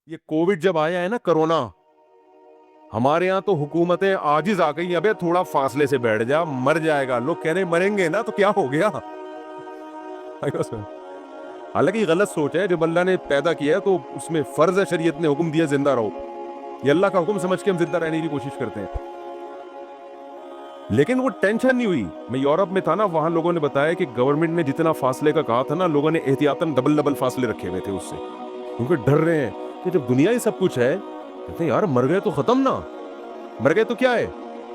یہ کووڈ جب آیا ہے نا کورونا, ہمارے یہاں تو حکومتیں عاجز آ گئی, ابے تھوڑا فاصلے سے بیٹھ جا, مر جائے گا. لوگ کہہ رہے مریں گے نا تو کیا ہو گیا. حالانکہ یہ غلط سوچ ہے. جب اللہ نے پیدا کیا ہے تو اس میں فرض ہے, شریعت نے حکم دیا زندہ رہو, یہ اللہ کا حکم سمجھ کے ہم زندہ رہنے کی کوشش کرتے ہیں. لیکن وہ ٹینشن نہیں ہوئی. میں یورپ میں تھا نا, وہاں لوگوں نے بتایا کہ گورنمنٹ نے جتنا فاصلے کا کہا تھا نا, لوگوں نے احتیاطاً ڈبل فاصلے رکھے ہوئے تھے اس سے, کیونکہ ڈر رہے ہیں کہ جب دنیا ہی سب کچھ ہے, کہتے ہیں یار مر گئے تو ختم نا, مر گئے تو کیا ہے,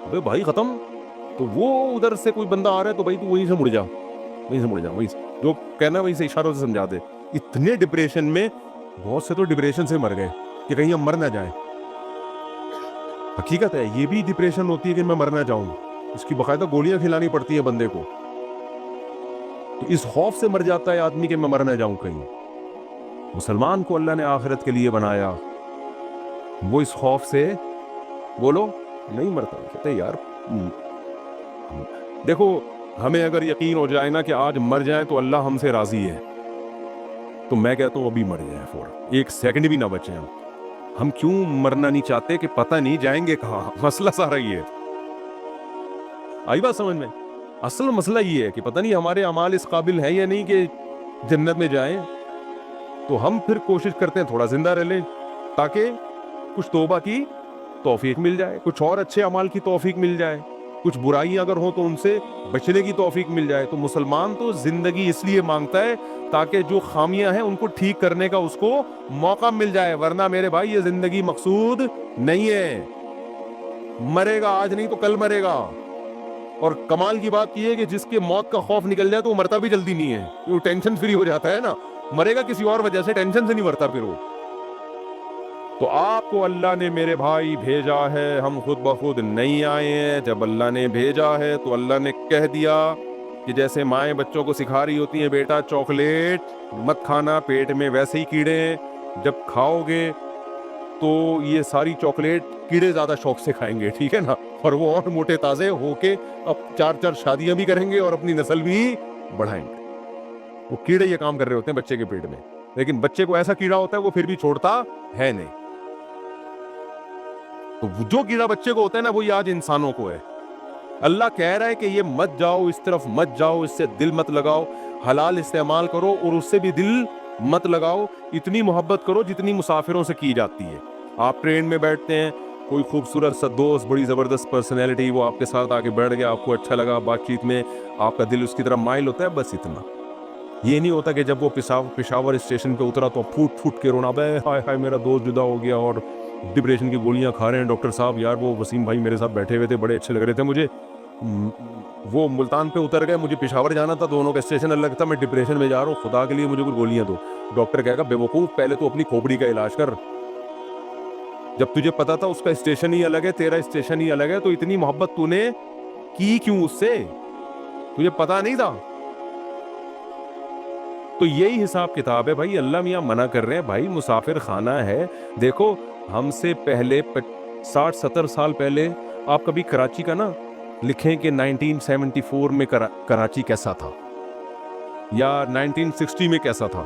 ابے بھائی ختم. تو وہ ادھر سے کوئی بندہ آ رہا ہے تو بھائی تو وہیں سے مڑ جا, وہیں سے مڑ جا, وہیں سے جو کہنا وہیں سے اشاروں سے سمجھا دے. اتنے ڈپریشن میں, بہت سے تو ڈپریشن سے مر گئے کہ کہیں ہم مر نہ جائیں. حقیقت ہے, یہ بھی ڈپریشن ہوتی ہے کہ میں مر نہ جاؤں, اس کی باقاعدہ گولیاں کھلانی پڑتی ہیں بندے کو. تو اس خوف سے مر جاتا ہے آدمی کہ میں مر نہ جاؤں کہیں. مسلمان کو اللہ نے آخرت کے لیے بنایا, وہ اس خوف سے بولو نہیں مرتا. کہتے یار دیکھو, ہمیں اگر یقین ہو جائے نا کہ آج مر جائیں تو اللہ ہم سے راضی ہے, تو میں کہتا ہوں ابھی مر جائیں, فوراً ایک سیکنڈ بھی نہ بچے. ہم کیوں مرنا نہیں چاہتے کہ پتہ نہیں جائیں گے کہاں. مسئلہ سارا یہ ہے. آئی بات سمجھ میں؟ اصل مسئلہ یہ ہے کہ پتہ نہیں ہمارے اعمال اس قابل ہیں یا نہیں کہ جنت میں جائیں. تو ہم پھر کوشش کرتے ہیں تھوڑا زندہ رہ لیں تاکہ کچھ توبہ کی توفیق مل جائے, کچھ اور اچھے اعمال کی توفیق مل جائے, کچھ برائیاں اگر ہوں تو ان سے بچنے کی توفیق مل جائے. تو مسلمان تو زندگی اس لیے مانگتا ہے تاکہ جو خامیاں ہیں ان کو ٹھیک کرنے کا اس کو موقع مل جائے. ورنہ میرے بھائی یہ زندگی مقصود نہیں ہے. مرے گا آج نہیں تو کل مرے گا. اور کمال کی بات یہ ہے کہ جس کے موت کا خوف نکل جائے تو وہ مرتا بھی جلدی نہیں ہے, وہ ٹینشن فری ہو جاتا ہے نا. مرے گا کسی اور وجہ سے, ٹینشن سے نہیں مرتا پھر وہ. تو آپ کو اللہ نے میرے بھائی بھیجا ہے, ہم خود بخود نہیں آئے ہیں. جب اللہ نے بھیجا ہے تو اللہ نے کہہ دیا کہ جیسے مائیں بچوں کو سکھا رہی ہوتی ہیں, بیٹا چاکلیٹ مت کھانا, پیٹ میں ویسے ہی کیڑے ہیں, جب کھاؤ گے تو یہ ساری چاکلیٹ کیڑے زیادہ شوق سے کھائیں گے, ٹھیک ہے نا, اور وہ اور موٹے تازے ہو کے اب 4 شادیاں بھی کریں گے اور اپنی نسل بھی بڑھائیں گے. وہ کیڑے یہ کام کر رہے ہوتے ہیں بچے کے پیٹ میں, لیکن بچے کو ایسا کیڑا ہوتا ہے وہ پھر بھی چھوڑتا ہے نہیں. تو جو کیڑا بچے کو ہوتا ہے نا وہی آج انسانوں کو ہے. اللہ کہہ رہا ہے کہ یہ مت جاؤ, اس طرف مت جاؤ, اس سے دل مت لگاؤ, حلال استعمال کرو اور اس سے بھی دل مت لگاؤ. اتنی محبت کرو جتنی مسافروں سے کی جاتی ہے. آپ ٹرین میں بیٹھتے ہیں, کوئی خوبصورت سا دوست, بڑی زبردست پرسنالٹی, وہ آپ کے ساتھ آ کے بیٹھ گیا, آپ کو اچھا لگا, بات چیت میں آپ کا دل اس کی طرف مائل ہوتا ہے, بس اتنا. یہ نہیں ہوتا کہ جب وہ پشاور اسٹیشن پہ اترا تو پھوٹ کے رونا, بے ہائے ہائے میرا دوست جدا ہو گیا اور ڈپریشن کی گولیاں کھا رہے ہیں ڈاکٹر صاحب, یار وہ وسیم بھائی میرے ساتھ بیٹھے ہوئے تھے, بڑے اچھے لگ رہے تھے مجھے, وہ ملتان پہ اتر گئے, مجھے پشاور جانا تھا, دونوں کا اسٹیشن الگ تھا, میں ڈپریشن میں جا رہا ہوں, خدا کے لیے مجھے کچھ گولیاں دو. ڈاکٹر کہے گا بے وقوف, پہلے تو اپنی کھوپڑی کا علاج کر. جب تجھے پتا تھا اس کا اسٹیشن ہی الگ ہے, تیرا اسٹیشن ہی الگ ہے, تو اتنی محبت تو نے کی کیوں اس سے, تجھے پتا نہیں تھا. تو یہی حساب کتاب ہے بھائی. اللہ میاں منع کر رہے ہیں بھائی مسافر خانہ ہے. دیکھو ہم سے پہلے 60-70 سال پہلے آپ کبھی کراچی کا نا لکھیں کہ 1974 میں کراچی کیسا تھا یا 1960 میں کیسا تھا,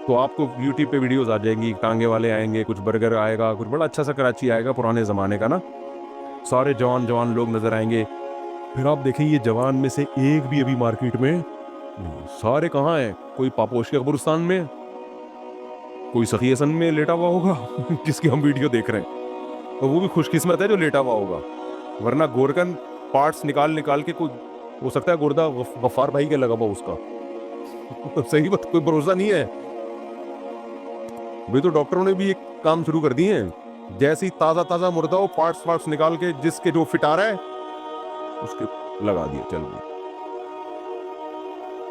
تو آپ کو یوٹیوب پہ ویڈیوز آ جائیں گی, ٹانگے والے آئیں گے, کچھ برگر آئے گا, کچھ بڑا اچھا سا کراچی آئے گا پرانے زمانے کا نا, سارے جوان لوگ نظر آئیں گے. پھر آپ دیکھیں یہ جوان میں سے ایک بھی ابھی مارکیٹ میں نہیں. سارے کہاں ہیں, کوئی پاپوش کے قبرستان میں, کوئی سخی حسن میں لیٹا ہوا ہوگا جس کی ہم ویڈیو دیکھ رہے ہیں, اور وہ بھی خوش قسمت ہے جو لیٹا ہوا ہوگا, ورنہ گورکن پارٹس نکال کے کوئی ہو سکتا ہے گردہ غفار بھائی کے لگا ہوا اس کا. صحیح بات, کوئی بھروسہ نہیں ہے بھائی. تو ڈاکٹروں نے بھی ایک کام شروع کر دیے ہیں, جیسے ہی تازہ مردہ ہو پارٹس نکال کے جس کے جو فٹ آ رہا ہے اس کے لگا دیا, چل گیا.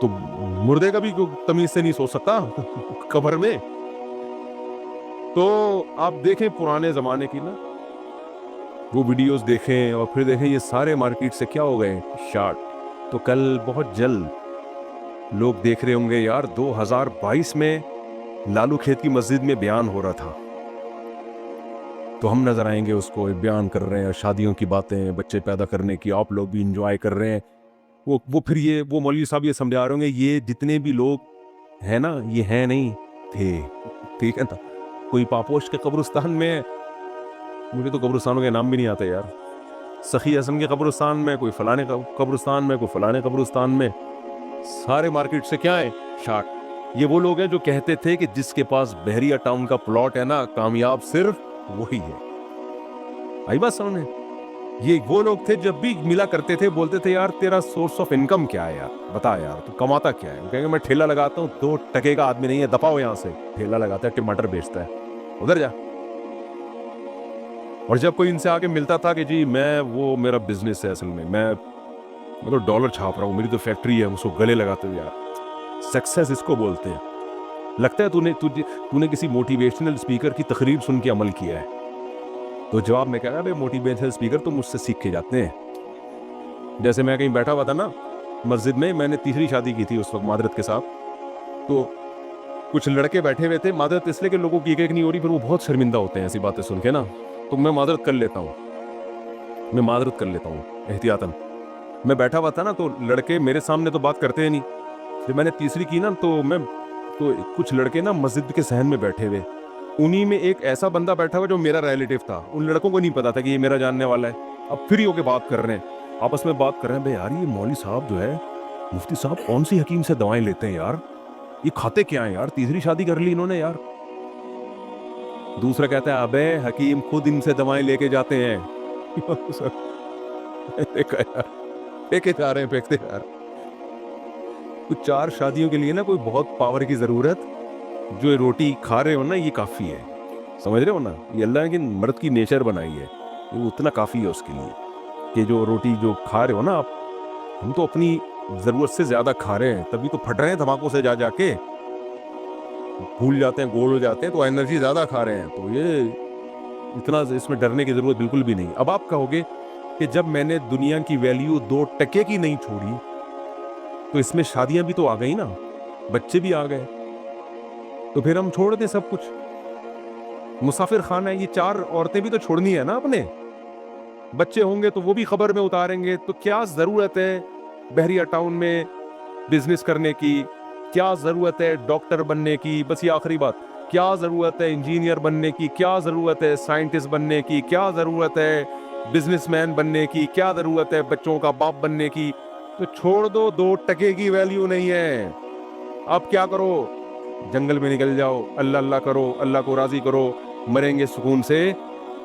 تو مردے کا بھی تمیز سے نہیں سو سکتا قبر میں. تو آپ دیکھیں پرانے زمانے کی نا وہ ویڈیوز دیکھیں, اور پھر دیکھیں یہ سارے مارکیٹ سے کیا ہو گئے شارٹ. تو کل بہت جلد لوگ دیکھ رہے ہوں گے یار 2022 میں لالو کھیت کی مسجد میں بیان ہو رہا تھا, تو ہم نظر آئیں گے اس کو بیان کر رہے ہیں, شادیوں کی باتیں, بچے پیدا کرنے کی, آپ لوگ بھی انجوائے کر رہے ہیں. وہ پھر وہ مولوی صاحب یہ سمجھا رہے ہوں گے یہ جتنے بھی لوگ ہیں نا یہ ہیں نہیں تھے, ٹھیک ہے نا. کوئی پاپوش کے قبرستان میں, مجھے تو قبرستانوں کے نام بھی نہیں آتے یار, سخی اعظم کے قبرستان میں, کوئی فلانے قبرستان میں, کوئی فلانے قبرستان میں, سارے مارکیٹ سے کیا ہے شارٹ. یہ وہ لوگ ہیں جو کہتے تھے کہ جس کے پاس بحریہ ٹاؤن کا پلاٹ ہے نا, کامیاب صرف وہی ہے. آئی بات سمجھ میں؟ یہ وہ لوگ تھے جب بھی ملا کرتے تھے بولتے تھے یار تیرا سورس آف انکم کیا ہے یار, بتا یار تو کماتا کیا ہے. وہ کہیں گے میں ٹھیلا لگاتا ہوں, 2 ٹکے کا آدمی نہیں ہے, دفاع ہو یہاں سے. ٹھیلا لگاتا ہے, ٹماٹر بیچتا ہے, ادھر جا. اور جب کوئی ان سے آگے ملتا تھا کہ جی میں وہ میرا بزنس ہے اصل میں تو ڈالر چھاپ رہا ہوں, میری تو فیکٹری ہے, اس کو گلے لگاتے ہوئے یار. سکسیس اس کو بولتے ہیں. لگتا ہے تو نے کسی موٹیویشنل اسپیکر کی تقریر سن کے عمل کیا ہے. تو جواب میں کہا بھائی موٹیویشنل اسپیکر تو مجھ سے سیکھ کے جاتے ہیں. جیسے میں کہیں بیٹھا ہوا تھا نا مسجد میں, میں نے تیسری شادی کی تھی اس وقت معذرت کے ساتھ, تو کچھ لڑکے بیٹھے ہوئے تھے, معذرت اس لیے کہ لوگوں کی ایک نہیں ہو رہی, پھر وہ بہت شرمندہ ہوتے ہیں ایسی باتیں سن کے نا, تو میں معذرت کر لیتا ہوں احتیاطاً. میں بیٹھا ہوا تھا نا تو لڑکے میرے سامنے تو بات کرتے ہیں نہیں. جب میں نے تیسری کی نا تو کچھ لڑکے نا مسجد کے صحن میں بیٹھے ہوئے, انہی میں ایک ایسا بندہ بیٹھا ہوا جو میرا ریلیٹیو تھا. ان لڑکوں کو نہیں پتا تھا کہ یہ میرا جاننے والا ہے. اب فری ہو کے بات کر رہے ہیں, آپس میں بات کر رہے ہیں, بھائی یار یہ مولوی صاحب جو ہے, مفتی صاحب کون سی حکیم سے دوائیں لیتے ہیں یار, یہ کھاتے کیا ہیں یار, تیسری شادی کر لی انہوں نے یار. دوسرا کہتا ہے ابے حکیم خود ان سے دوائیں لے کے جاتے ہیں. پھینکتے جا رہے ہیں. کچھ 4 شادیوں کے لیے نا کوئی بہت پاور کی ضرورت, جو روٹی کھا رہے ہو نا یہ کافی ہے. سمجھ رہے ہو نا, یہ اللہ نے مرد کی نیچر بنائی ہے, یہ اتنا کافی ہے اس کے لیے کہ جو روٹی جو کھا رہے ہو نا آپ, ہم تو اپنی ضرورت سے زیادہ کھا رہے ہیں, تبھی تو پھٹ رہے ہیں دھماکوں سے جا کے, بھول جاتے ہیں, گول ہو جاتے ہیں, تو انرجی زیادہ کھا رہے ہیں. تو یہ اتنا اس میں ڈرنے کی ضرورت بالکل بھی نہیں. اب آپ کہو گے کہ جب میں نے دنیا کی ویلیو 2 ٹکے کی نہیں چھوڑی تو اس میں شادیاں بھی تو آ گئی نا, بچے بھی آ گئے, تو پھر ہم چھوڑ دیں سب کچھ. مسافر خانہ ہے, یہ 4 عورتیں بھی تو چھوڑنی ہے نا اپنے, بچے ہوں گے تو وہ بھی خبر میں اتاریں گے. تو کیا ضرورت ہے بحریہ ٹاؤن میں بزنس کرنے کی, کیا ضرورت ہے ڈاکٹر بننے کی, بس یہ آخری بات, کیا ضرورت ہے انجینئر بننے کی, کیا ضرورت ہے سائنٹسٹ بننے کی, کیا ضرورت ہے بزنس مین بننے کی, کیا ضرورت ہے بچوں کا باپ بننے کی. تو چھوڑ دو, 2 ٹکے کی ویلیو نہیں ہے. اب کیا کرو, جنگل میں نکل جاؤ, اللہ اللہ کرو, اللہ کو راضی کرو, مریں گے سکون سے,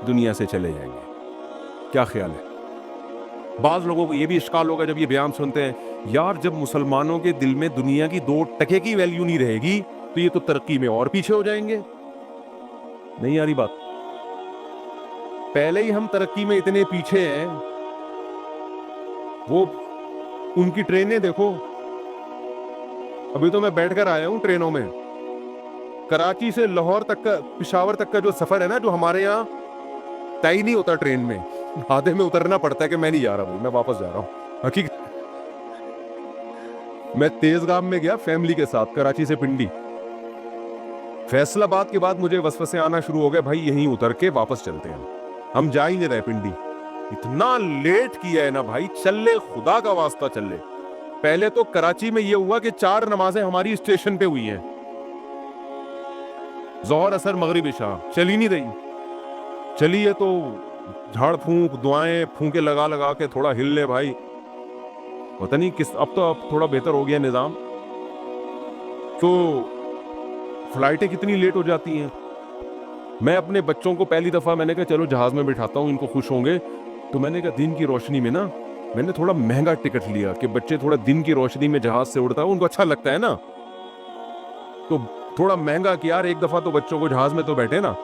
دنیا سے چلے جائیں گے. کیا خیال ہے؟ بعض لوگوں کو یہ بھی اشکال ہوگا جب یہ بیان سنتے ہیں, یار جب مسلمانوں کے دل میں دنیا کی 2 ٹکے کی ویلیو نہیں رہے گی تو یہ تو ترقی میں اور پیچھے ہو جائیں گے. نہیں آ رہی بات؟ پہلے ہی ہم ترقی میں اتنے پیچھے ہیں, وہ ان کی ٹرینیں دیکھو. ابھی تو میں بیٹھ کر آیا ہوں ٹرینوں میں, کراچی سے لاہور تک کا, پشاور تک کا جو سفر ہے نا, جو ہمارے یہاں طے نہیں ہوتا ٹرین میں, آدھے میں اترنا پڑتا ہے کہ میں نہیں جا رہا, میں واپس جا رہا ہوں. حقیقت میں تیز گام میں گیا فیملی کے ساتھ, کراچی سے پنڈی. فیصل آباد کے بعد مجھے وسوسے آنا شروع ہو گئے, بھائی یہیں اتر کے واپس چلتے ہیں, ہم جا ہی نہیں رہے پنڈی. اتنا لیٹ کیا ہے نا بھائی, چل لے, خدا کا واسطہ چل لے. پہلے تو کراچی میں یہ ہوا کہ 4 نمازیں ہماری اسٹیشن پہ ہوئی ہیں, ظہر اثر مغرب عشاء, چلی نہیں رہی. چلی ہے تو جھاڑ پھونک دعائیں پھونکے لگا کے تھوڑا ہل لے بھائی, پتہ نہیں کس, اب تھوڑا بہتر ہو گیا نظام. تو فلائٹیں کتنی لیٹ ہو جاتی ہیں. میں اپنے بچوں کو پہلی دفعہ میں نے کہا چلو جہاز میں بٹھاتا ہوں, ان کو خوش ہوں گے, تو میں نے کہا دن کی روشنی میں نا, میں نے تھوڑا مہنگا ٹکٹ لیا کہ بچے تھوڑا دن کی روشنی میں جہاز سے اڑتا ہے, ان کو اچھا لگتا ہے نا, تو تھوڑا مہنگا کیا. ایک دفعہ تو بچوں کو جہاز میں تو بیٹھے نا,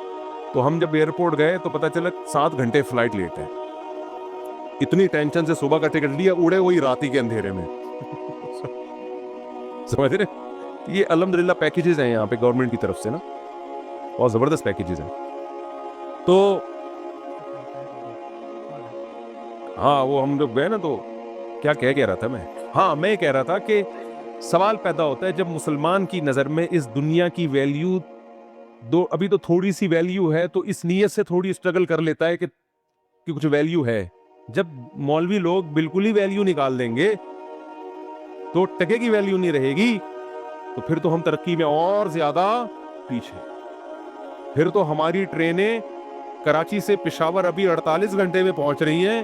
تو ہم جب ایئرپورٹ گئے تو پتہ چلا 7 گھنٹے فلائٹ لیٹ ہے. اتنی ٹینشن سے صبح کا ٹکٹ لیا, اڑے وہی رات ہی کے اندھیرے میں. سمجھ رہے, یہ الحمدللہ پیکیجز ہیں یہاں پہ گورنمنٹ کی طرف سے نا, بہت زبردست پیکیجز ہیں. تو ہاں وہ ہم جب گئے نا, تو کیا کہہ رہا تھا میں, ہاں میں کہہ رہا تھا کہ سوال پیدا ہوتا ہے جب مسلمان کی نظر میں اس دنیا کی ویلیو ابھی تو تھوڑی سی ویلیو ہے, تو اس نیت سے تھوڑی اسٹرگل کر لیتا ہے کہ کچھ ویلیو ہے. جب مولوی لوگ بالکل ہی ویلیو نکال دیں گے, 2 ٹکے کی ویلیو نہیں رہے گی, تو پھر تو ہم ترقی میں اور زیادہ پیچھے. پھر تو ہماری ٹرینیں کراچی سے پشاور ابھی 48 گھنٹے میں پہنچ رہی ہیں.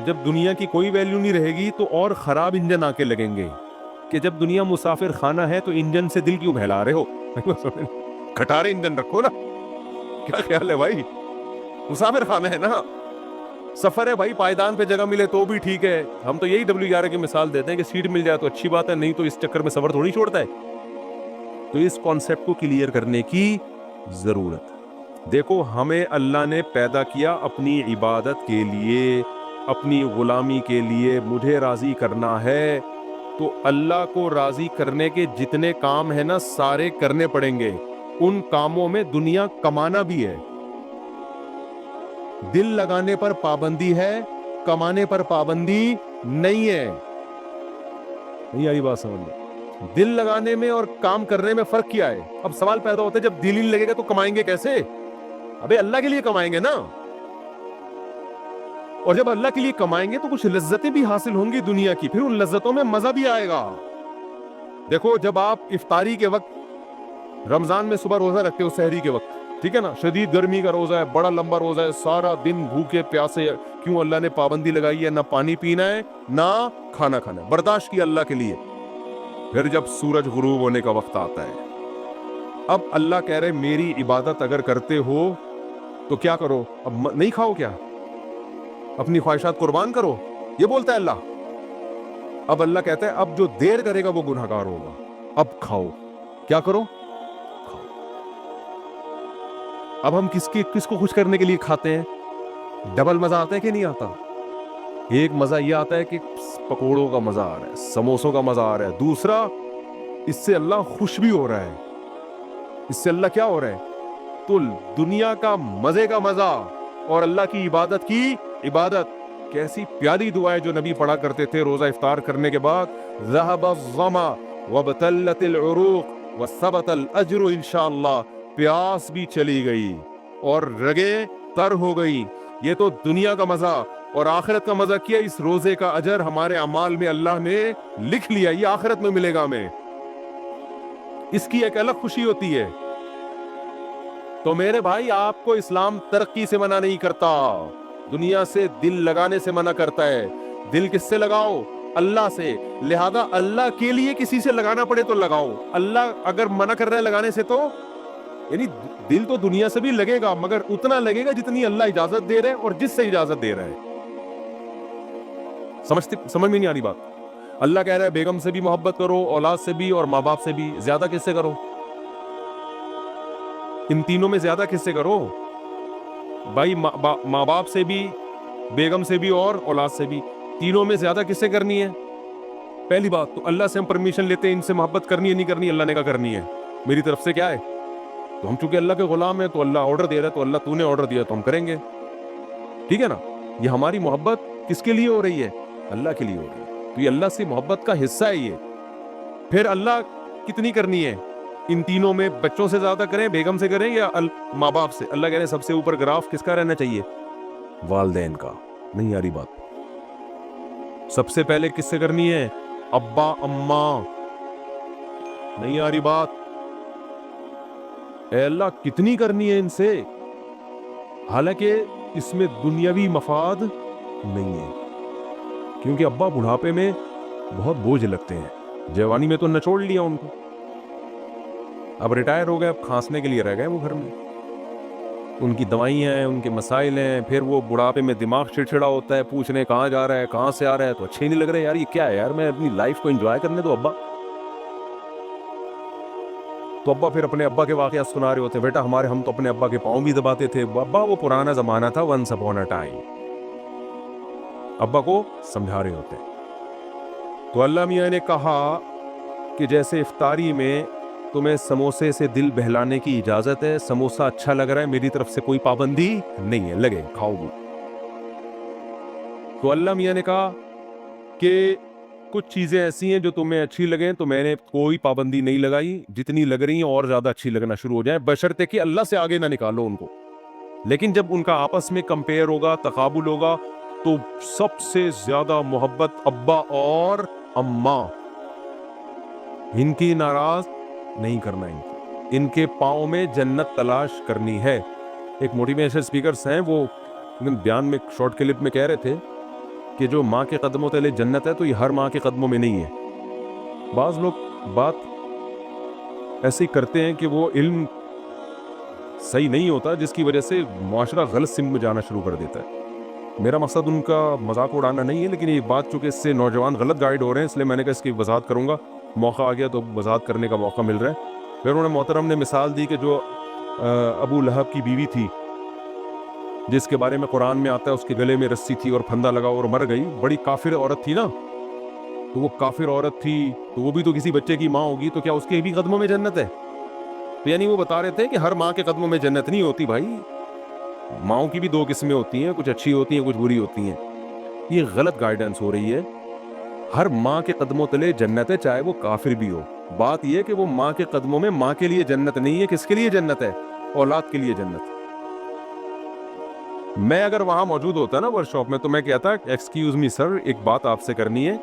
جب دنیا کی کوئی ویلیو نہیں رہے گی تو اور خراب انجن آ کے لگیں گے کہ جب دنیا مسافر خانہ ہے تو انجن سے دل کیوں بہلا رہے ہو؟ کھٹارے انجن رکھو نا. کیا خیال ہے بھائی؟ مسافر خانہ ہے نا, سفر ہے بھائی, پائیدان پہ جگہ ملے تو بھی ٹھیک ہے. ہم تو یہی W11 کی مثال دیتے ہیں کہ سیٹ مل جائے تو اچھی بات ہے, نہیں تو اس چکر میں سفر تھوڑی چھوڑتا ہے. تو اس کانسیپٹ کو کلیئر کرنے کی ضرورت. دیکھو, ہمیں اللہ نے پیدا کیا اپنی عبادت کے لیے, اپنی غلامی کے لیے. مجھے راضی کرنا ہے تو اللہ کو راضی کرنے کے جتنے کام ہیں نا سارے کرنے پڑیں گے. ان کاموں میں دنیا کمانا بھی ہے. دل لگانے پر پابندی ہے, کمانے پر پابندی نہیں ہے. نہیں آئی بات سمجھ میں؟ دل لگانے میں اور کام کرنے میں فرق کیا ہے؟ اب سوال پیدا ہوتا ہے جب دل ہی نہیں لگے گا تو کمائیں گے کیسے؟ ابے اللہ کے لیے کمائیں گے نا, اور جب اللہ کے لیے کمائیں گے تو کچھ لذتیں بھی حاصل ہوں گی دنیا کی, پھر ان لذتوں میں مزہ بھی آئے گا. دیکھو, جب آپ افطاری کے وقت رمضان میں صبح روزہ رکھتے ہو, سحری کے وقت, ٹھیک ہے نا, شدید گرمی کا روزہ ہے, بڑا لمبا روزہ ہے, سارا دن بھوکے پیاسے, کیوں اللہ نے پابندی لگائی ہے, نہ پانی پینا ہے نہ کھانا کھانا ہے, برداشت کیا اللہ کے لیے. پھر جب سورج غروب ہونے کا وقت آتا ہے, اب اللہ کہہ رہے میری عبادت اگر کرتے ہو تو کیا کرو؟ اب نہیں کھاؤ کیا؟ اپنی خواہشات قربان کرو, یہ بولتا ہے اللہ. اب اللہ کہتا ہے اب جو دیر کرے گا وہ گنہگار ہوگا, اب کھاؤ. کیا کرو؟ کھاؤ. اب ہم کس کو خوش کرنے کے لیے کھاتے ہیں؟ ڈبل مزہ آتا ہے کہ نہیں آتا؟ ایک مزہ یہ آتا ہے کہ پکوڑوں کا مزہ آ رہا ہے, سموسوں کا مزہ آ رہا ہے. دوسرا, اس سے اللہ خوش بھی ہو رہا ہے. اس سے اللہ کیا ہو رہا ہے؟ تو دنیا کا مزے کا مزہ اور اللہ کی عبادت کی عبادت. کیسی پیاری دعائیں جو نبی پڑھا کرتے تھے روزہ افطار کرنے کے بعد, ذهب الظما وابتلت العروق وثبت الاجر انشاءاللہ. پیاس بھی چلی گئی اور رگیں تر ہو گئی. یہ تو دنیا کا مزہ, اور آخرت کا مزہ کیا؟ اس روزے کا اجر ہمارے اعمال میں اللہ نے لکھ لیا, یہ آخرت میں ملے گا ہمیں. اس کی ایک الگ خوشی ہوتی ہے. تو میرے بھائی, آپ کو اسلام ترقی سے منع نہیں کرتا, دنیا سے دل لگانے سے منع کرتا ہے. دل کس سے لگاؤ؟ اللہ سے. لہذا اللہ کے لیے کسی سے لگانا پڑے تو لگاؤ. اللہ اگر منع کر رہا ہے لگانے سے تو یعنی دل تو دنیا سے بھی لگے گا, مگر اتنا لگے گا جتنی اللہ اجازت دے رہے ہیں اور جس سے اجازت دے رہا ہے. سمجھ میں نہیں آ رہی بات؟ اللہ کہہ رہا ہے بیگم سے بھی محبت کرو, اولاد سے بھی, اور ماں باپ سے بھی. زیادہ کس سے کرو؟ ان تینوں میں زیادہ کس سے کرو بھائی؟ ماں باپ سے بھی, بیگم سے بھی, اور اولاد سے بھی. تینوں میں زیادہ کس سے کرنی ہے؟ پہلی بات تو اللہ سے ہم پرمیشن لیتے ہیں ان سے محبت کرنی ہے نہیں کرنی, اللہ نے کہا کرنی ہے. میری طرف سے کیا ہے؟ تو ہم چونکہ اللہ کے غلام ہیں تو اللہ آرڈر دے رہا ہے, تو اللہ تو نے آرڈر دیا تو ہم کریں گے, ٹھیک ہے نا. یہ ہماری محبت کس کے لیے ہو رہی ہے؟ اللہ کے لیے ہو رہی ہے. تو یہ اللہ سے محبت کا حصہ ہے یہ. پھر اللہ کتنی کرنی ہے؟ ان تینوں میں بچوں سے زیادہ کریں, بیگم سے کریں, یا ماں باپ سے؟ اللہ کہہ رہے سب سے اوپر گراف کس کا رہنا چاہیے؟ والدین کا. نہیں آ رہی بات؟ سب سے پہلے کس سے کرنی ہے؟ ابا اماں. نہیں آ رہی بات؟ اے اللہ کتنی کرنی ہے ان سے؟ حالانکہ اس میں دنیاوی مفاد نہیں ہے, کیونکہ ابا بڑھاپے میں بہت بوجھ لگتے ہیں. جوانی میں تو نچوڑ لیا ان کو, اب ریٹائر ہو گئے, اب کھانسنے کے لیے رہ گئے وہ گھر میں. ان کی دوائیاں ہیں, ان کے مسائل ہیں, پھر وہ بڑھاپے میں دماغ چڑچڑا ہوتا ہے, پوچھنے کہاں جا رہا ہے, کہاں سے آ رہا ہے, تو اچھے ہی نہیں لگ رہے. یار یہ کیا ہے یار, میں اپنی لائف کو انجوائے کرنے دو ابا. تو ابا پھر اپنے ابا کے واقعات سنا رہے ہوتے ہیں, بیٹا ہم تو اپنے ابا کے پاؤں بھی دباتے تھے. ابا وہ پرانا زمانہ تھا, ونس اپون اے ٹائم. ابا کو سمجھا رہے ہوتے. تو اللہ میاں نے کہا کہ جیسے افطاری میں تمہیں سموسے سے دل بہلانے کی اجازت ہے, سموسا اچھا لگ رہا ہے, میری طرف سے کوئی پابندی نہیں ہے, لگے کھاؤ بھی. تو اللہ میاں نے کہا کہ کچھ چیزیں ایسی ہیں جو تمہیں اچھی لگیں تو میں نے کوئی پابندی نہیں لگائی, جتنی لگ رہی ہیں اور زیادہ اچھی لگنا شروع ہو جائیں, بشرطے کہ اللہ سے آگے نہ نکالو ان کو. لیکن جب ان کا آپس میں کمپیئر ہوگا, تقابل ہوگا, تو سب سے زیادہ محبت ابا اور اماں. ان کی ناراض نہیں کرنا ان کو. ان کے پاؤں میں جنت تلاش کرنی ہے. ایک موٹیویشنل اسپیکرس ہیں, وہ بیان میں شارٹ کلپ میں کہہ رہے تھے کہ جو ماں کے قدموں تلے جنت ہے تو یہ ہر ماں کے قدموں میں نہیں ہے. بعض لوگ بات ایسے ہی کرتے ہیں کہ وہ علم صحیح نہیں ہوتا, جس کی وجہ سے معاشرہ غلط سمت میں جانا شروع کر دیتا ہے. میرا مقصد ان کا مذاق اڑانا نہیں ہے, لیکن یہ بات چونکہ اس سے نوجوان غلط گائیڈ ہو رہے ہیں, اس لیے میں نے کہا اس کی وضاحت کروں گا. موقع آ گیا تو وضاحت کرنے کا موقع مل رہا ہے. پھر انہوں نے محترم نے مثال دی کہ جو ابو لہب کی بیوی تھی, جس کے بارے میں قرآن میں آتا ہے اس کے گلے میں رسی تھی اور پھندا لگا اور مر گئی. بڑی کافر عورت تھی نا, تو وہ کافر عورت تھی تو وہ بھی تو کسی بچے کی ماں ہوگی, تو کیا اس کے بھی قدموں میں جنت ہے؟ تو یعنی وہ بتا رہے تھے کہ ہر ماں کے قدموں میں جنت نہیں ہوتی بھائی, ماؤں کی بھی دو قسمیں ہوتی ہیں, کچھ اچھی ہوتی ہیں کچھ بری ہوتی ہیں. یہ غلط گائیڈنس ہو رہی ہے. ہر ماں کے قدموں تلے جنت ہے, چاہے وہ کافر بھی ہو. بات یہ کہ وہ ماں کے قدموں میں ماں کے لیے جنت نہیں ہے. کس کے لیے جنت ہے؟ اولاد کے لیے جنت. میں اگر وہاں موجود ہوتا نا ورک شاپ میں, تو میں کہتا ایکسکیوز می سر, ایک بات آپ سے کرنی ہے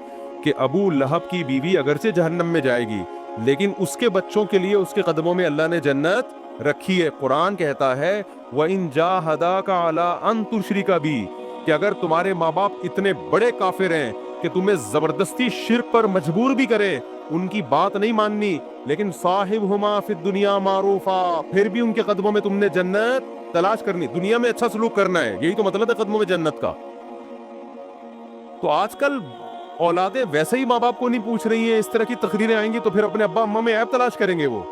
کہ ابو لہب کی بیوی اگرچہ جہنم میں جائے گی, لیکن اس کے بچوں کے لیے اس کے قدموں میں اللہ نے جنت رکھی ہے. قرآن کہتا ہے وَإِن جَاهَدَاكَ عَلَىٰ أَن تُشْرِكَ بِي, کہ اگر تمہارے ماں باپ اتنے بڑے کافر ہیں کہ تمہیں زبردستی شرک پر مجبور بھی کرے, ان کی بات نہیں ماننی, لیکن صاحبہما فی الدنیا معروفا, پھر بھی ان کے قدموں میں تم نے جنت تلاش کرنی, دنیا میں اچھا سلوک کرنا ہے. یہی تو مطلب ہے قدموں میں جنت کا. تو آج کل اولادیں ویسے ہی ماں باپ کو نہیں پوچھ رہی ہیں, اس طرح کی تقریریں آئیں گی تو پھر اپنے ابا اماں میں عیب تلاش کریں گے وہ.